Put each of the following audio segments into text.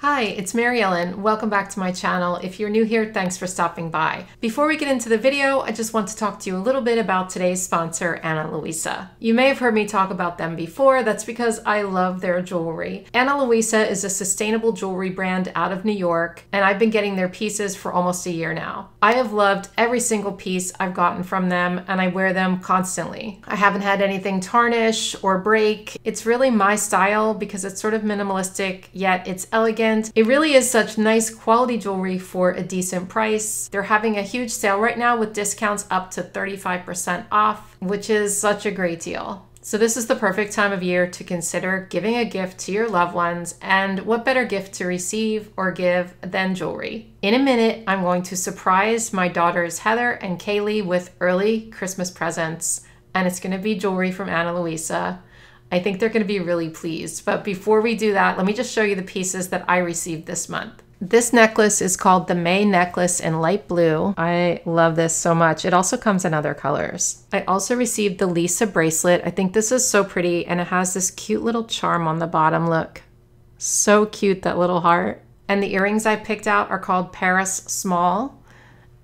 Hi, it's Mary Ellen. Welcome back to my channel. If you're new here, thanks for stopping by. Before we get into the video, I just want to talk to you a little bit about today's sponsor, Ana Luisa. You may have heard me talk about them before. That's because I love their jewelry. Ana Luisa is a sustainable jewelry brand out of New York, and I've been getting their pieces for almost a year now. I have loved every single piece I've gotten from them, and I wear them constantly. I haven't had anything tarnish or break. It's really my style because it's sort of minimalistic, yet it's elegant. It really is such nice quality jewelry for a decent price. They're having a huge sale right now with discounts up to 35% off, which is such a great deal. So this is the perfect time of year to consider giving a gift to your loved ones, and what better gift to receive or give than jewelry. In a minute, I'm going to surprise my daughters Heather and Kaylee with early Christmas presents, and it's going to be jewelry from Ana Luisa. I think they're going to be really pleased. But before we do that, let me just show you the pieces that I received this month. This necklace is called the May necklace in light blue. I love this so much. It also comes in other colors. I also received the Lisa bracelet. I think this is so pretty, and it has this cute little charm on the bottom. Look, so cute, that little heart. And the earrings I picked out are called Paris Small.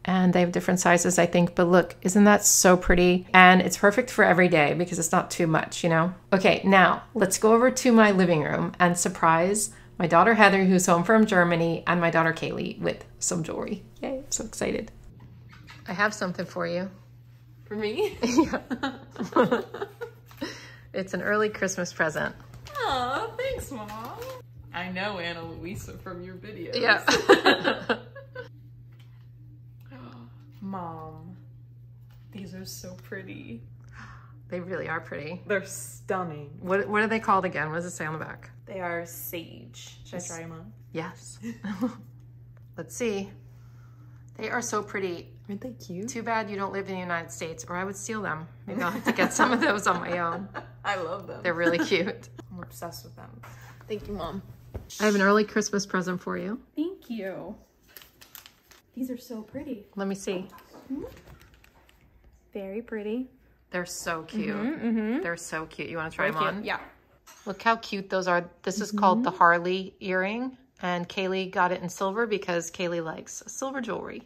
And they have different sizes, I think, but look, isn't that so pretty? And it's perfect for every day because it's not too much, you know? Okay, now let's go over to my living room and surprise my daughter Heather, who's home from Germany, and my daughter Kaylee with some jewelry. Yay, I'm so excited. I have something for you. For me? Yeah. It's an early Christmas present. Aw, thanks, Mom. I know Ana Luisa from your videos. Yeah. Mom, these are so pretty. They really are pretty. They're stunning. What are they called again? What does it say on the back? They are sage. Should I try them on? Yes. Let's see. They are so pretty. Aren't they cute? Too bad you don't live in the United States, or I would steal them. Maybe I'll have to get some of those on my own. I love them. They're really cute. I'm obsessed with them. Thank you, Mom. I have an early Christmas present for you. Thank you. These are so pretty. Let me see. Very pretty. They're so cute. They're so cute. You want to try them on? Yeah. Look how cute those are. This is called the Harley earring, and Kaylee got it in silver because Kaylee likes silver jewelry.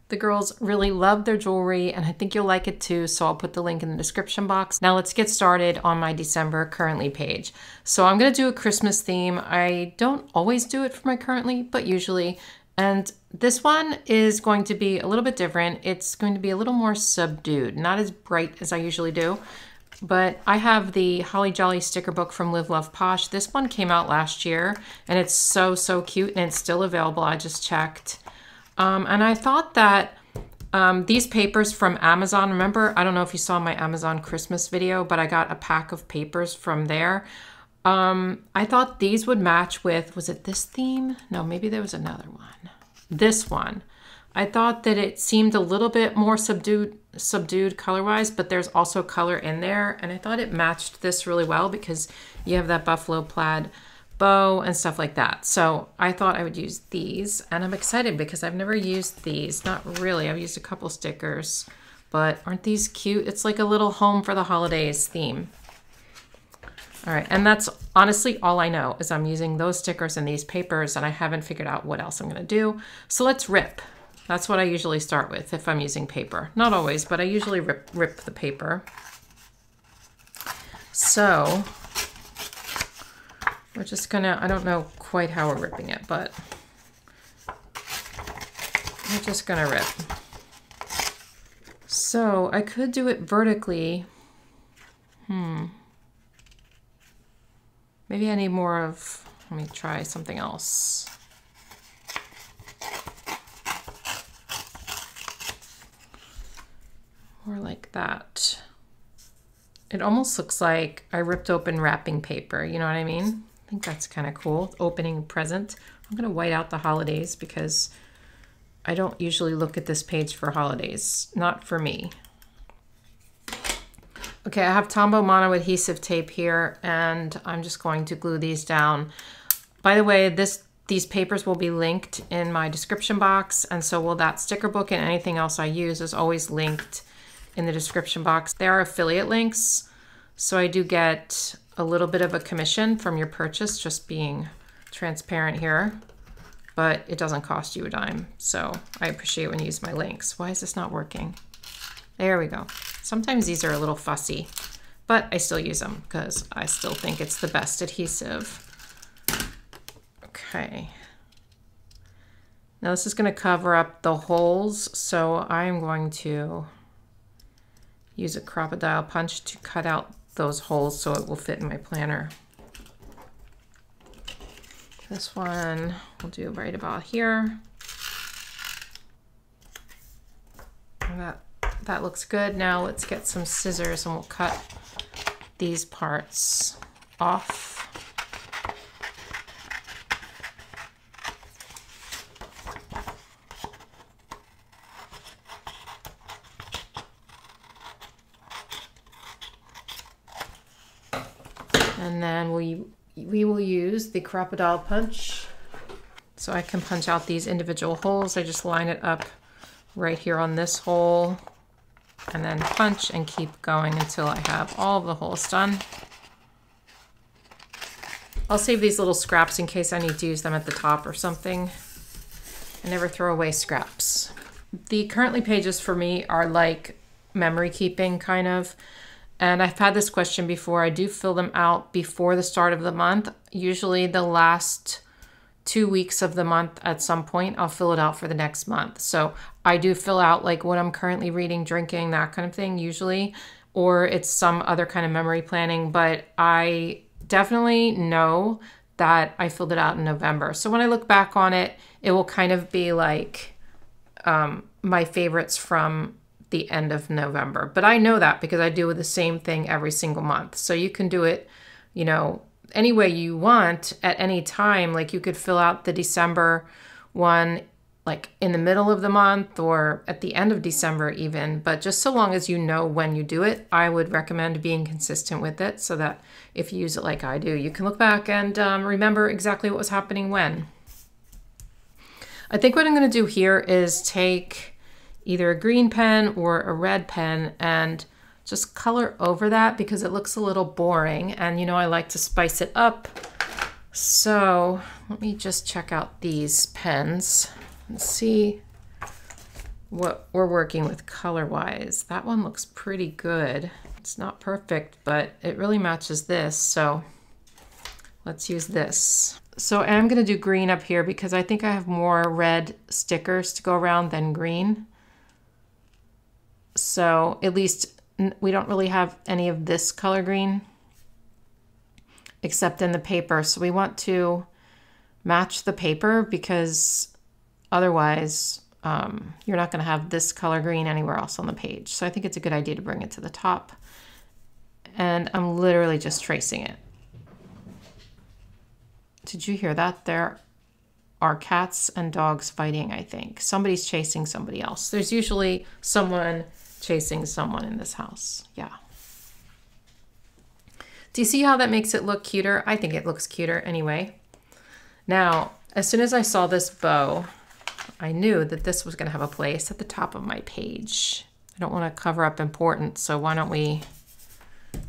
The girls really love their jewelry, and I think you'll like it too, so I'll put the link in the description box. Now let's get started on my December currently page. So I'm going to do a Christmas theme. I don't always do it for my currently, but usually. And this one is going to be a little bit different. It's going to be a little more subdued, not as bright as I usually do. But I have the Holly Jolly sticker book from Live Love Posh. This one came out last year, and it's so, so cute, and it's still available. I just checked. And I thought that these papers from Amazon, remember, I don't know if you saw my Amazon Christmas video, but I got a pack of papers from there. I thought these would match with, was it this theme? No, maybe there was another one. This one. I thought that it seemed a little bit more subdued color-wise, but there's also color in there, and I thought it matched this really well because you have that buffalo plaid bow and stuff like that. So I thought I would use these, and I'm excited because I've never used these. Not really. I've used a couple stickers, but aren't these cute? It's like a little home for the holidays theme. All right, and that's honestly all I know is I'm using those stickers and these papers, and I haven't figured out what else I'm gonna do. So let's rip. That's what I usually start with if I'm using paper. Not always, but I usually rip the paper. So we're just gonna, I don't know quite how we're ripping it, but we're just gonna rip. So I could do it vertically. Maybe I need more of, let me try something else. More like that. It almost looks like I ripped open wrapping paper, you know what I mean? I think that's kind of cool, opening a present. I'm gonna white out the holidays because I don't usually look at this page for holidays, not for me. Okay, I have Tombow Mono adhesive tape here, and I'm just going to glue these down. By the way, these papers will be linked in my description box, and so will that sticker book, and anything else I use is always linked in the description box. They are affiliate links, so I do get a little bit of a commission from your purchase just transparent here, but it doesn't cost you a dime. So I appreciate when you use my links. Why is this not working? There we go. Sometimes these are a little fussy, but I still use them because I still think it's the best adhesive. Okay. Now this is going to cover up the holes, so I'm going to use a crocodile punch to cut out those holes so it will fit in my planner. This one we'll do right about here. And that looks good. Now let's get some scissors and we'll cut these parts off. And then we will use the crocodile punch. So I can punch out these individual holes. I just line it up right here on this hole and then punch and keep going until I have all of the holes done. I'll save these little scraps in case I need to use them at the top or something. I never throw away scraps. The currently pages for me are like memory keeping kind of. And I've had this question before. I do fill them out before the start of the month. Usually the last 2 weeks of the month at some point, I'll fill it out for the next month. So I do fill out like what I'm currently reading, drinking, that kind of thing usually, or it's some other kind of memory planning. But I definitely know that I filled it out in November. So when I look back on it, it will kind of be like my favorites from the end of November. But I know that because I do the same thing every single month. So you can do it, you know, any way you want at any time. Like you could fill out the December one like in the middle of the month or at the end of December even. But just so long as you know when you do it, I would recommend being consistent with it so that if you use it like I do, you can look back and remember exactly what was happening when. I think what I'm going to do here is take either a green pen or a red pen and just color over that because it looks a little boring. And you know, I like to spice it up. So let me just check out these pens and see what we're working with color-wise. That one looks pretty good. It's not perfect, but it really matches this. So let's use this. So I'm gonna do green up here because I think I have more red stickers to go around than green. So at least we don't really have any of this color green except in the paper. So we want to match the paper because otherwise you're not going to have this color green anywhere else on the page. So I think it's a good idea to bring it to the top. And I'm literally just tracing it. Did you hear that? There are cats and dogs fighting, I think. Somebody's chasing somebody else. There's usually someone chasing someone in this house. Yeah. Do you see how that makes it look cuter? I think it looks cuter anyway. Now, as soon as I saw this bow, I knew that this was going to have a place at the top of my page. I don't want to cover up important, so why don't we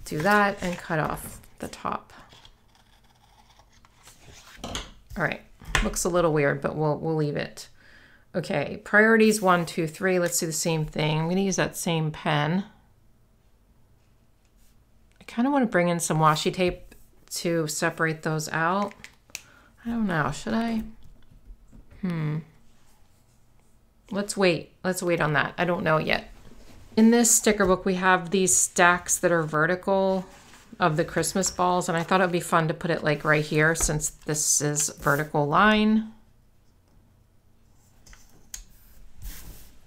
do that and cut off the top. All right, looks a little weird, but we'll leave it. Okay, priorities 1, 2, 3. Let's do the same thing. I'm going to use that same pen. I kind of want to bring in some washi tape to separate those out. I don't know, should I? Let's wait. Let's wait on that. I don't know yet. In this sticker book, we have these stacks that are vertical of the Christmas balls, and I thought it would be fun to put it like right here since this is vertical line.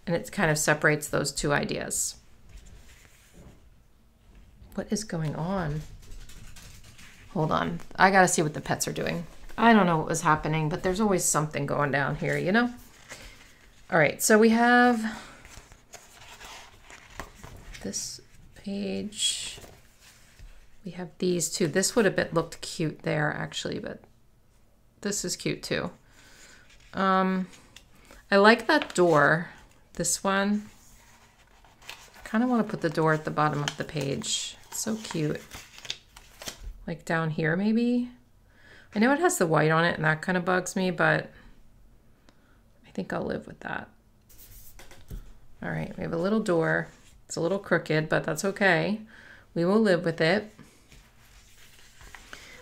And it kind of separates those two ideas. What is going on? Hold on. I gotta see what the pets are doing. I don't know what was happening, but there's always something going down here, you know? All right, so we have this page. We have these two. This would have looked cute there actually, but this is cute too. I like that door. This one, I kind of want to put the door at the bottom of the page. It's so cute. Like down here maybe. I know it has the white on it and that kind of bugs me, but I think I'll live with that. All right, we have a little door. It's a little crooked, but that's okay. We will live with it.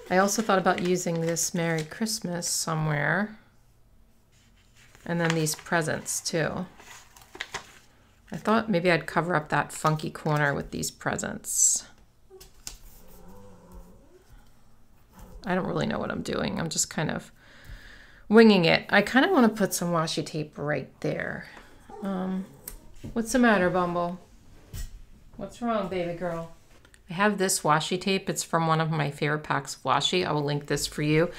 I also thought about using this Merry Christmas somewhere. And then these presents too. I thought maybe I'd cover up that funky corner with these presents. I don't really know what I'm doing. I'm just kind of winging it. I kind of want to put some washi tape right there. What's the matter, Bumble? What's wrong, baby girl? I have this washi tape. It's from one of my favorite packs of washi. I will link this for you.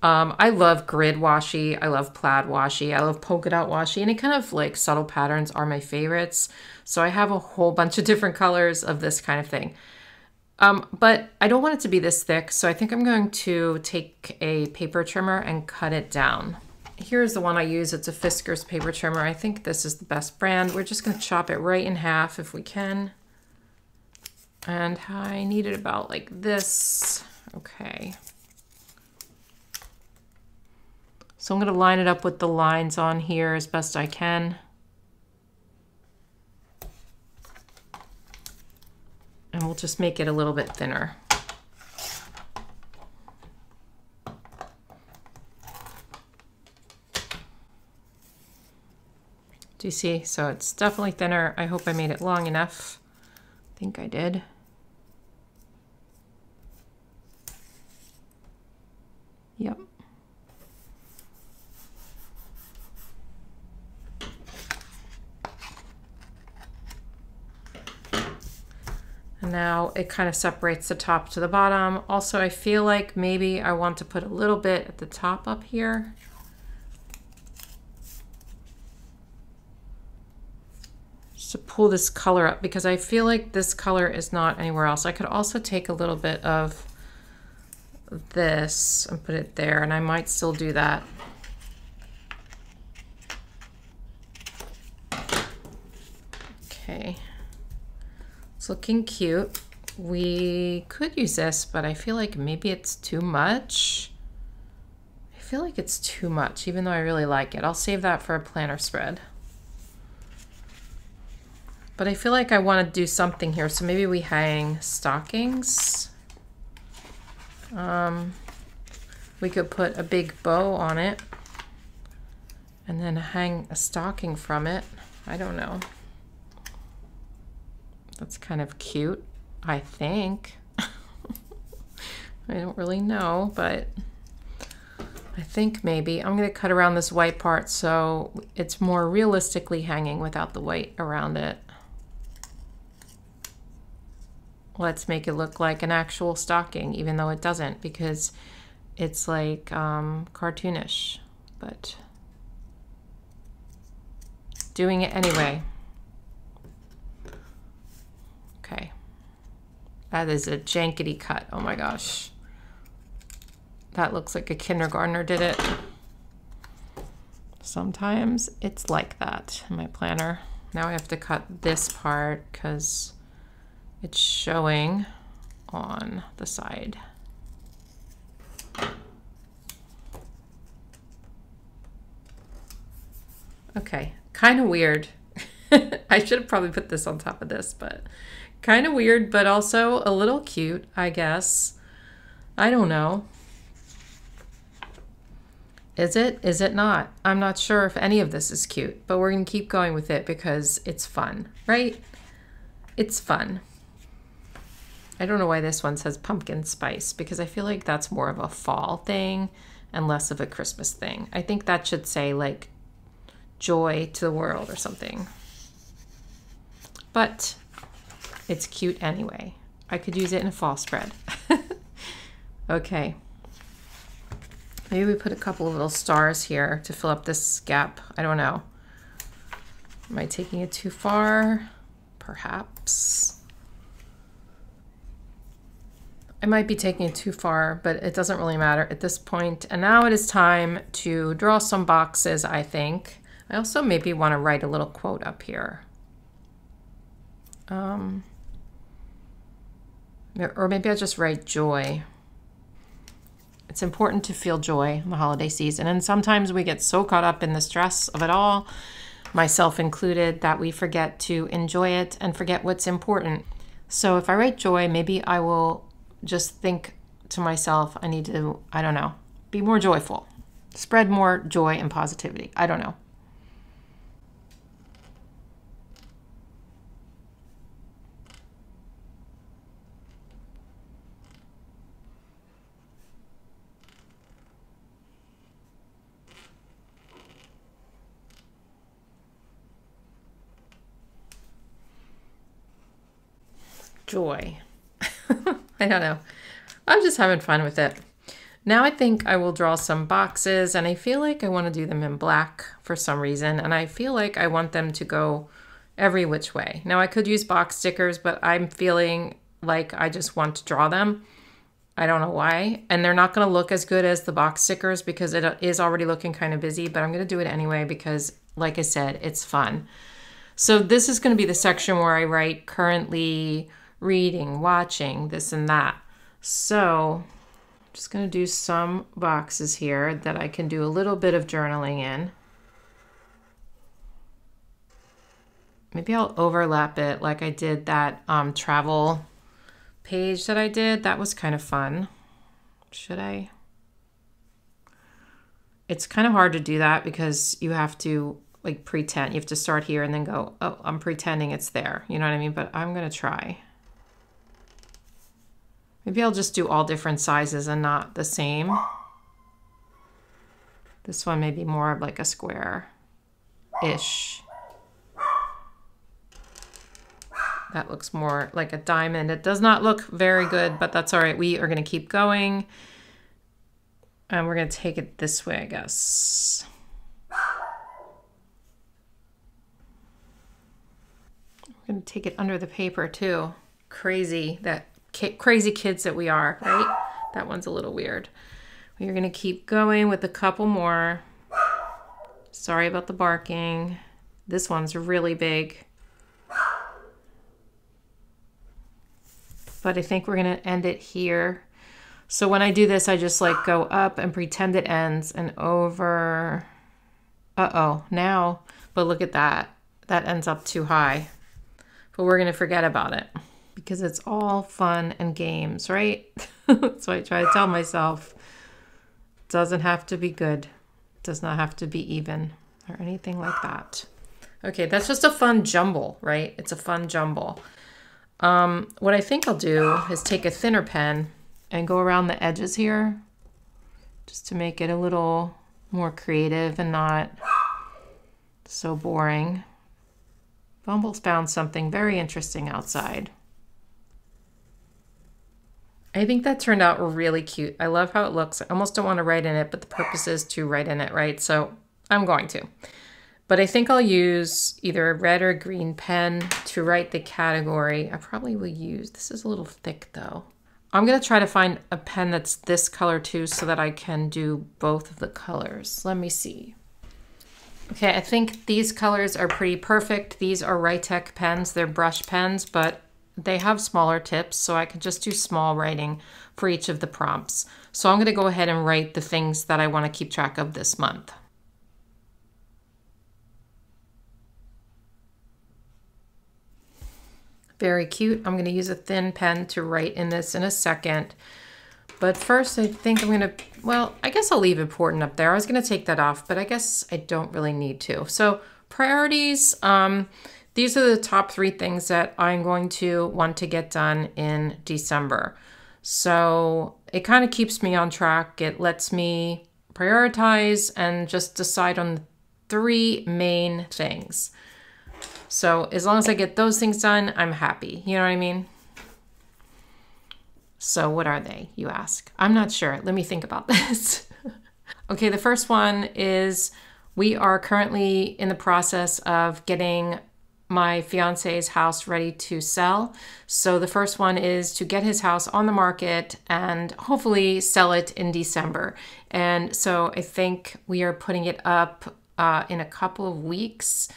I love grid washi. I love plaid washi. I love polka dot washi. Any kind of like subtle patterns are my favorites. So I have a whole bunch of different colors of this kind of thing. But I don't want it to be this thick. So I think I'm going to take a paper trimmer and cut it down. Here's the one I use. It's a Fiskars paper trimmer. I think this is the best brand. We're just going to chop it right in half if we can. And I need it about like this. Okay. So I'm going to line it up with the lines on here as best I can. And we'll just make it a little bit thinner. Do you see? So it's definitely thinner. I hope I made it long enough. I think I did. Yep. And now it kind of separates the top to the bottom. Also, I feel like maybe I want to put a little bit at the top up here. Just to pull this color up because I feel like this color is not anywhere else. I could also take a little bit of this and put it there, and I might still do that. Okay. It's looking cute. We could use this, but I feel like maybe it's too much. I feel like it's too much, even though I really like it. I'll save that for a planner spread. But I feel like I want to do something here, so maybe we hang stockings. We could put a big bow on it and then hang a stocking from it. I don't know. That's kind of cute, I think. I don't really know, but I think maybe I'm going to cut around this white part so it's more realistically hanging without the white around it. Let's make it look like an actual stocking, even though it doesn't, because it's like cartoonish, but doing it anyway. Okay. That is a jankety cut. Oh my gosh. That looks like a kindergartner did it. Sometimes it's like that in my planner. Now I have to cut this part because it's showing on the side. Okay, kind of weird. I should have probably put this on top of this, but kind of weird, but also a little cute, I guess. I don't know. Is it? Is it not? I'm not sure if any of this is cute, but we're going to keep going with it because it's fun, right? It's fun. I don't know why this one says pumpkin spice, because I feel like that's more of a fall thing and less of a Christmas thing. I think that should say like joy to the world or something. But it's cute anyway. I could use it in a fall spread. Okay. Maybe we put a couple of little stars here to fill up this gap. I don't know. Am I taking it too far? Perhaps. I might be taking it too far, but it doesn't really matter at this point. And now it is time to draw some boxes, I think. I also maybe want to write a little quote up here. Or maybe I'll just write joy. It's important to feel joy in the holiday season. And sometimes we get so caught up in the stress of it all, myself included, that we forget to enjoy it and forget what's important. So if I write joy, maybe I will just think to myself, I need to, I don't know, be more joyful, spread more joy and positivity. I don't know. Joy. I don't know. I'm just having fun with it. Now I think I will draw some boxes, and I feel like I want to do them in black for some reason, and I feel like I want them to go every which way. Now I could use box stickers, but I'm feeling like I just want to draw them. I don't know why. And they're not going to look as good as the box stickers because it is already looking kind of busy, but I'm going to do it anyway because, like I said, it's fun. So this is going to be the section where I write currently, reading, watching, this and that. So I'm just going to do some boxes here that I can do a little bit of journaling in. Maybe I'll overlap it like I did that travel page that I did. That was kind of fun. Should I? It's kind of hard to do that because you have to like pretend. You have to start here and then go, oh, I'm pretending it's there. You know what I mean? But I'm going to try. Maybe I'll just do all different sizes and not the same. This one may be more of like a square-ish. That looks more like a diamond. It does not look very good, but that's all right. We are going to keep going. And we're going to take it this way, I guess. We're going to take it under the paper too. Crazy kids that we are, right? That one's a little weird. We're going to keep going with a couple more. Sorry about the barking. This one's really big. But I think we're going to end it here. So when I do this, I just like go up and pretend it ends and over. Uh-oh, now, but look at that. That ends up too high. But we're going to forget about it because it's all fun and games, right? So I try to tell myself, it doesn't have to be good. It does not have to be even or anything like that. Okay, that's just a fun jumble, right? It's a fun jumble. What I think I'll do is take a thinner pen and go around the edges here just to make it a little more creative and not so boring. Bumble's found something very interesting outside. I think that turned out really cute. I love how it looks. I almost don't want to write in it, but the purpose is to write in it, right? So I'm going to. But I think I'll use either a red or green pen to write the category. I probably will use, this is a little thick though. I'm going to try to find a pen that's this color too so that I can do both of the colors. Let me see. Okay, I think these colors are pretty perfect. These are Write-Tech pens. They're brush pens, but they have smaller tips, so I can just do small writing for each of the prompts. So I'm going to go ahead and write the things that I want to keep track of this month. Very cute. I'm going to use a thin pen to write in this in a second. But first, I think I'm going to, well, I guess I'll leave important up there. I was going to take that off, but I guess I don't really need to. So priorities, these are the top 3 things that I'm going to want to get done in December. So it kind of keeps me on track. It lets me prioritize and just decide on 3 main things. So as long as I get those things done, I'm happy. You know what I mean? So what are they, you ask? I'm not sure. Let me think about this. Okay, the first one is we are currently in the process of getting my fiance's house ready to sell. So the first one is to get his house on the market and hopefully sell it in December. And so I think we are putting it up in a couple of weeks.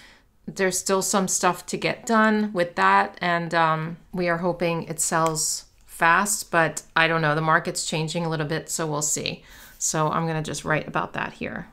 There's still some stuff to get done with that, and we are hoping it sells fast, but I don't know. The market's changing a little bit, so we'll see. So I'm going to just write about that here.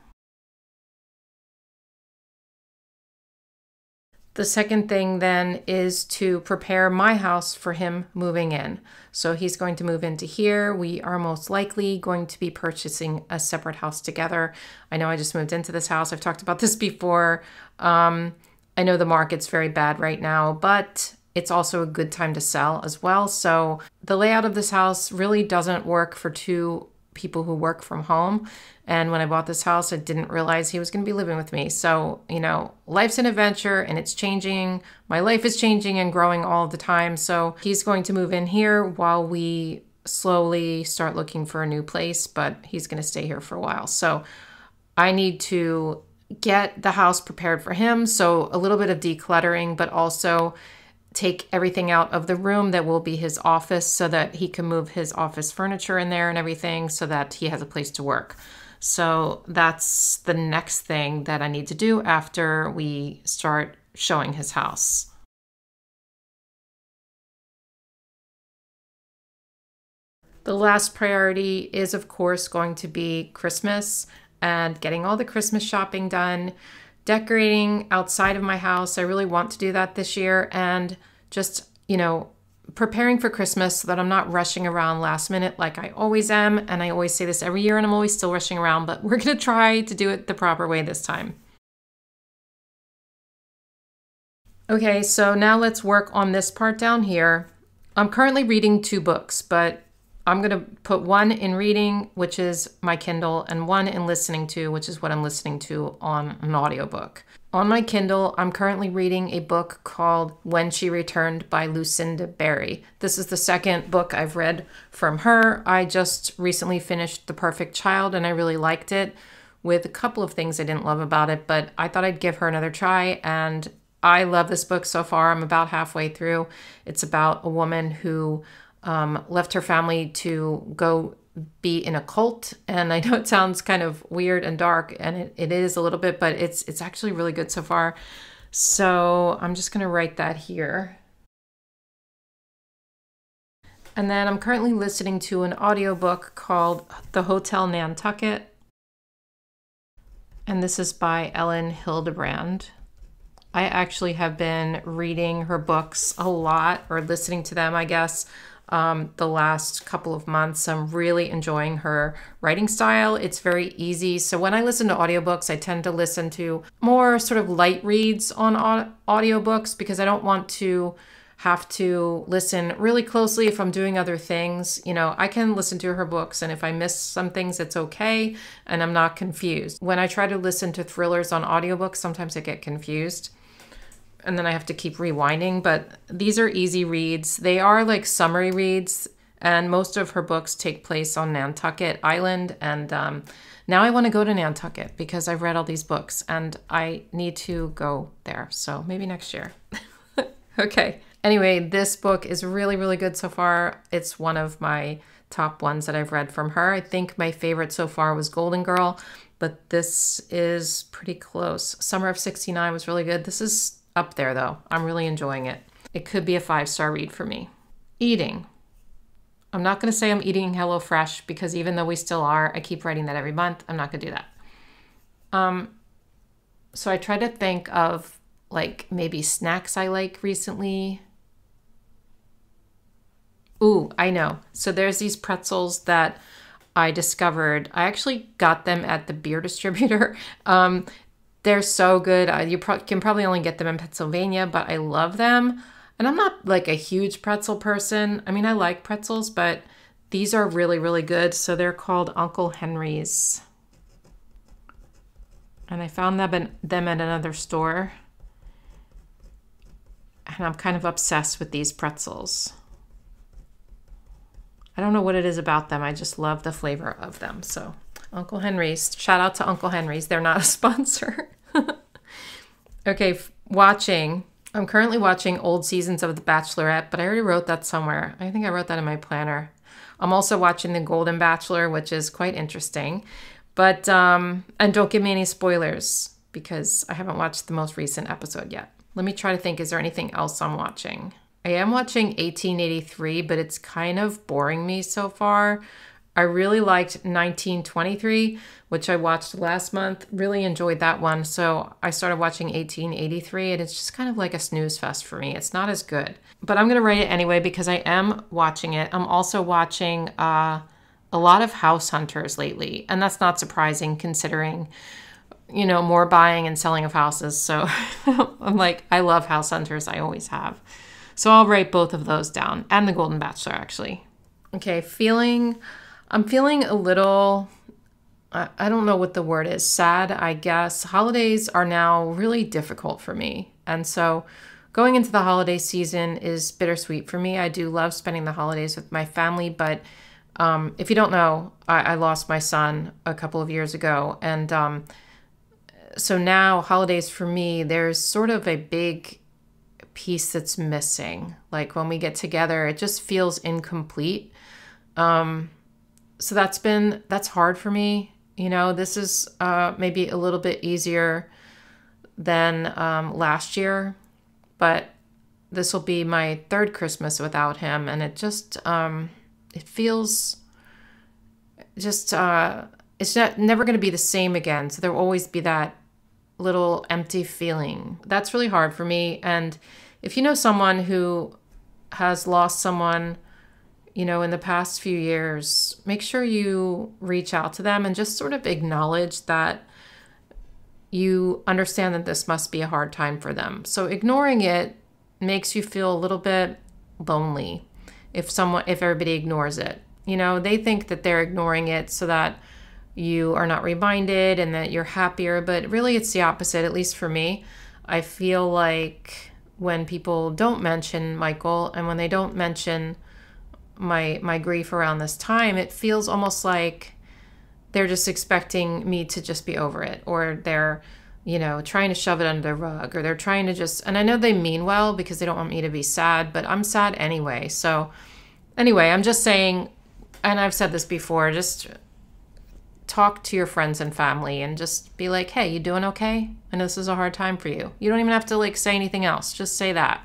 The second thing then is to prepare my house for him moving in. So he's going to move into here. We are most likely going to be purchasing a separate house together. I know I just moved into this house. I've talked about this before. I know the market's very bad right now, but it's also a good time to sell as well. So the layout of this house really doesn't work for two people who work from home. And when I bought this house, I didn't realize he was going to be living with me. So, you know, life's an adventure and it's changing. My life is changing and growing all the time. So he's going to move in here while we slowly start looking for a new place, but he's going to stay here for a while. So I need to get the house prepared for him. So a little bit of decluttering, but also take everything out of the room that will be his office so that he can move his office furniture in there and everything so that he has a place to work. So that's the next thing that I need to do after we start showing his house. The last priority is, of course, going to be Christmas and getting all the Christmas shopping done. Decorating outside of my house. I really want to do that this year, and just, you know, preparing for Christmas so that I'm not rushing around last minute like I always am. And I always say this every year and I'm always still rushing around, but we're going to try to do it the proper way this time. Okay, so now let's work on this part down here. I'm currently reading 2 books, but I'm going to put one in reading, which is my Kindle, and one in listening to, which is what I'm listening to on an audiobook. On my Kindle, I'm currently reading a book called When She Returned by Lucinda Berry. This is the second book I've read from her. I just recently finished The Perfect Child, and I really liked it, with a couple of things I didn't love about it, but I thought I'd give her another try, and I love this book so far. I'm about halfway through. It's about a woman who left her family to go be in a cult. And I know it sounds kind of weird and dark, and it is a little bit, but it's actually really good so far. So I'm just going to write that here. And then I'm currently listening to an audiobook called The Hotel Nantucket. And this is by Ellen Hildebrand. I actually have been reading her books a lot, or listening to them, I guess, the last couple of months. I'm really enjoying her writing style. It's very easy. So when I listen to audiobooks, I tend to listen to more sort of light reads on audiobooks because I don't want to have to listen really closely if I'm doing other things. You know, I can listen to her books, and if I miss some things, it's okay, and I'm not confused. When I try to listen to thrillers on audiobooks, sometimes I get confused, and then I have to keep rewinding, but these are easy reads. They are like summary reads, and most of her books take place on Nantucket Island, and now I want to go to Nantucket because I've read all these books, and I need to go there, so maybe next year. Okay. Anyway, this book is really, really good so far. It's one of my top ones that I've read from her. I think my favorite so far was Golden Girl, but this is pretty close. Summer of '69 was really good. This is up there though. I'm really enjoying it. It could be a 5-star read for me. Eating. I'm not going to say I'm eating HelloFresh because even though we still are, I keep writing that every month. I'm not going to do that. So I try to think of like maybe snacks I like recently. Ooh, I know. So there's these pretzels that I discovered. I actually got them at the beer distributor. They're so good. You can probably only get them in Pennsylvania, but I love them. And I'm not like a huge pretzel person. I mean, I like pretzels, but these are really, really good. So they're called Uncle Henry's. And I found them at another store. And I'm kind of obsessed with these pretzels. I don't know what it is about them. I just love the flavor of them. So Uncle Henry's, shout out to Uncle Henry's. They're not a sponsor. Okay, watching. I'm currently watching old seasons of The Bachelorette, but I already wrote that somewhere. I think I wrote that in my planner. I'm also watching The Golden Bachelor, which is quite interesting. But, and don't give me any spoilers because I haven't watched the most recent episode yet. Let me try to think, is there anything else I'm watching? I am watching 1883, but it's kind of boring me so far. I really liked 1923, which I watched last month. Really enjoyed that one. So I started watching 1883, and it's just kind of like a snooze fest for me. It's not as good. But I'm going to rate it anyway because I am watching it. I'm also watching a lot of House Hunters lately. And that's not surprising considering, you know, more buying and selling of houses. So I'm like, I love House Hunters. I always have. So I'll rate both of those down. And The Golden Bachelor, actually. Okay, I'm feeling a little, I don't know what the word is, sad, I guess. Holidays are now really difficult for me. And so going into the holiday season is bittersweet for me. I do love spending the holidays with my family, but if you don't know, I lost my son a couple of years ago. And so now holidays for me, there's sort of a big piece that's missing. Like when we get together, it just feels incomplete. So that's hard for me. You know, this is maybe a little bit easier than last year, but this will be my third Christmas without him. And it just, it feels just, it's never going to be the same again. So there will always be that little empty feeling. That's really hard for me. And if you know someone who has lost someone, you know, in the past few years, make sure you reach out to them and just sort of acknowledge that you understand that this must be a hard time for them. So ignoring it makes you feel a little bit lonely if everybody ignores it. You know, they think that they're ignoring it so that you are not reminded and that you're happier, but really it's the opposite, at least for me. I feel like when people don't mention Michael and when they don't mention my grief around this time, it feels almost like they're just expecting me to just be over it, or they're, you know, trying to shove it under the rug, or they're trying to just, and I know they mean well because they don't want me to be sad, but I'm sad anyway. So anyway, I'm just saying, and I've said this before, just talk to your friends and family and just be like, hey, you doing okay? I know this is a hard time for you. You don't even have to like say anything else. Just say that.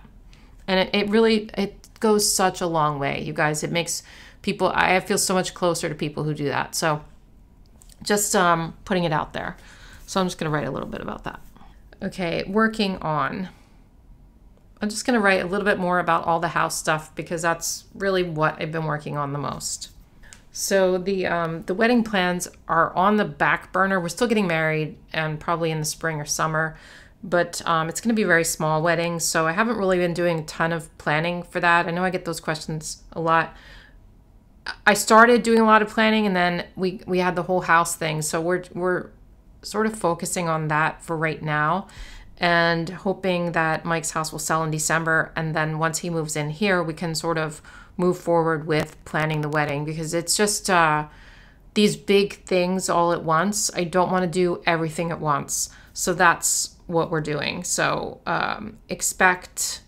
And it really goes such a long way, you guys. It makes people, I feel so much closer to people who do that. So just putting it out there. So I'm just going to write a little bit about that. Okay, working on. I'm just going to write a little bit more about all the house stuff because that's really what I've been working on the most. So the wedding plans are on the back burner. We're still getting married and probably in the spring or summer. But it's going to be a very small wedding, so I haven't really been doing a ton of planning for that. I know I get those questions a lot. I started doing a lot of planning, and then we had the whole house thing, so we're sort of focusing on that for right now, and hoping that Mike's house will sell in December, and then once he moves in here, we can sort of move forward with planning the wedding, because it's just these big things all at once. I don't want to do everything at once, so that's what we're doing. So expect,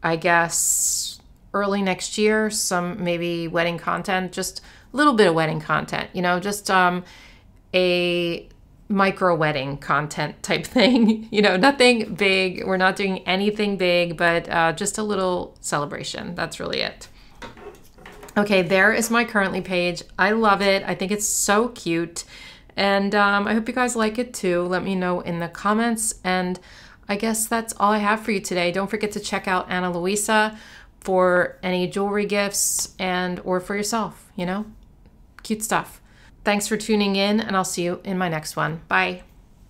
I guess, early next year, some maybe wedding content, just a little bit of wedding content, you know, just a micro wedding content type thing, you know, nothing big. We're not doing anything big, but just a little celebration. That's really it. Okay, there is my Currently page. I love it. I think it's so cute. And I hope you guys like it too. Let me know in the comments. And I guess that's all I have for you today. Don't forget to check out Ana Luisa for any jewelry gifts or for yourself, you know, cute stuff. Thanks for tuning in, and I'll see you in my next one. Bye.